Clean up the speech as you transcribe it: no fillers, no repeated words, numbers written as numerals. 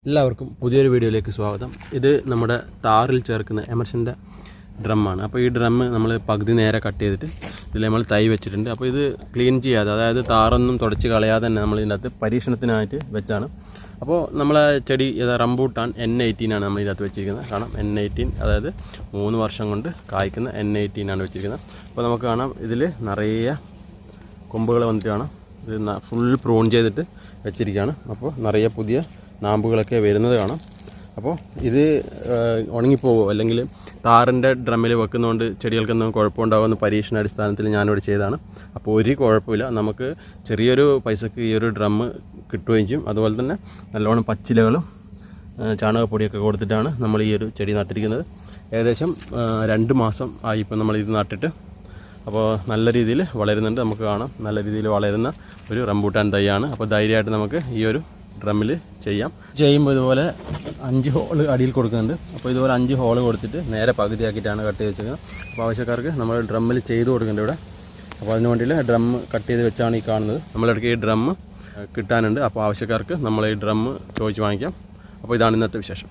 എല്ലാവർക്കും പുതിയൊരു വീഡിയോയിലേക്ക് സ്വാഗതം. ഇത് നമ്മുടെ താറിൽ ചേർക്കുന്ന എമർഷൻ്റെ ഡ്രമ്മാണ്. അപ്പോൾ ഈ ഡ്രമ്മ് നമ്മൾ പകുതി നേരെ കട്ട് ചെയ്തിട്ട് ഇതിൽ നമ്മൾ തൈ വെച്ചിട്ടുണ്ട്. അപ്പോൾ ഇത് ക്ലീൻ ചെയ്യാതെ, അതായത് താറൊന്നും തുടച്ച് കളയാതെ തന്നെ നമ്മൾ ഇതിനകത്ത് പരീക്ഷണത്തിനായിട്ട് വെച്ചാണ്. അപ്പോൾ നമ്മളെ ചെടി റംബൂട്ടാൻ N18 ആണ് നമ്മൾ ഇതിനകത്ത് വെച്ചിരിക്കുന്നത്. കാണാം N18, അതായത് 3 വർഷം കൊണ്ട് കായ്ക്കുന്ന N18 ആണ് വെച്ചിരിക്കുന്നത്. അപ്പോൾ നമുക്ക് കാണാം ഇതിൽ നിറയെ കൊമ്പുകൾ വന്നിട്ട് കാണാം. ഇത് ഫുൾ പ്രൂൺ ചെയ്തിട്ട് വെച്ചിരിക്കുകയാണ്. അപ്പോൾ നിറയെ പുതിയ നാമ്പുകളൊക്കെ വരുന്നത് കാണാം. അപ്പോൾ ഇത് ഉണങ്ങിപ്പോവോ അല്ലെങ്കിൽ താറിൻ്റെ ഡ്രമ്മിൽ വെക്കുന്നതുകൊണ്ട് ചെടികൾക്കൊന്നും കുഴപ്പമുണ്ടാകുമെന്ന് പരീക്ഷണാടിസ്ഥാനത്തിൽ ഞാനിവിടെ ചെയ്തതാണ്. അപ്പോൾ ഒരു കുഴപ്പമില്ല, നമുക്ക് ചെറിയൊരു പൈസക്ക് ഈ ഒരു ഡ്രമ്മ് കിട്ടുകയും ചെയ്യും. അതുപോലെ തന്നെ നല്ലോണം പച്ചിലകളും ചാണകപ്പൊടിയൊക്കെ കൊടുത്തിട്ടാണ് നമ്മൾ ഈ ഒരു ചെടി നട്ടിരിക്കുന്നത്. ഏകദേശം 2 മാസം ആയി ഇപ്പം നമ്മൾ ഇത് നട്ടിട്ട്. അപ്പോൾ നല്ല രീതിയിൽ വളരുന്നുണ്ട്. നമുക്ക് കാണാം നല്ല രീതിയിൽ വളരുന്ന ഒരു റംബൂട്ടാൻ തൈയാണ്. അപ്പോൾ ധൈര്യമായിട്ട് നമുക്ക് ഈ ഒരു ഡ്രമ്മിൽ ചെയ്യുമ്പോൾ ഇതുപോലെ 5 ഹോള് അടിയിൽ കൊടുക്കുന്നുണ്ട്. അപ്പോൾ ഇതുപോലെ 5 ഹോള് കൊടുത്തിട്ട് നേരെ പകുതിയാക്കിയിട്ടാണ് കട്ട് ചെയ്ത് വെച്ചിരിക്കുന്നത്. അപ്പോൾ ആവശ്യക്കാർക്ക് നമ്മൾ ഡ്രമ്മിൽ ചെയ്ത് കൊടുക്കുന്നുണ്ട് ഇവിടെ. അപ്പോൾ അതിന് വേണ്ടിയിട്ട് ഡ്രം കട്ട് ചെയ്ത് വെച്ചാണ് ഈ കാണുന്നത്. നമ്മളിടയ്ക്ക് ഈ ഡ്രമ്മ് കിട്ടാനുണ്ട്. അപ്പോൾ ആവശ്യക്കാർക്ക് നമ്മൾ ഈ ഡ്രമ്മ് ചോദിച്ച് വാങ്ങിക്കാം. അപ്പോൾ ഇതാണ് ഇന്നത്തെ വിശേഷം.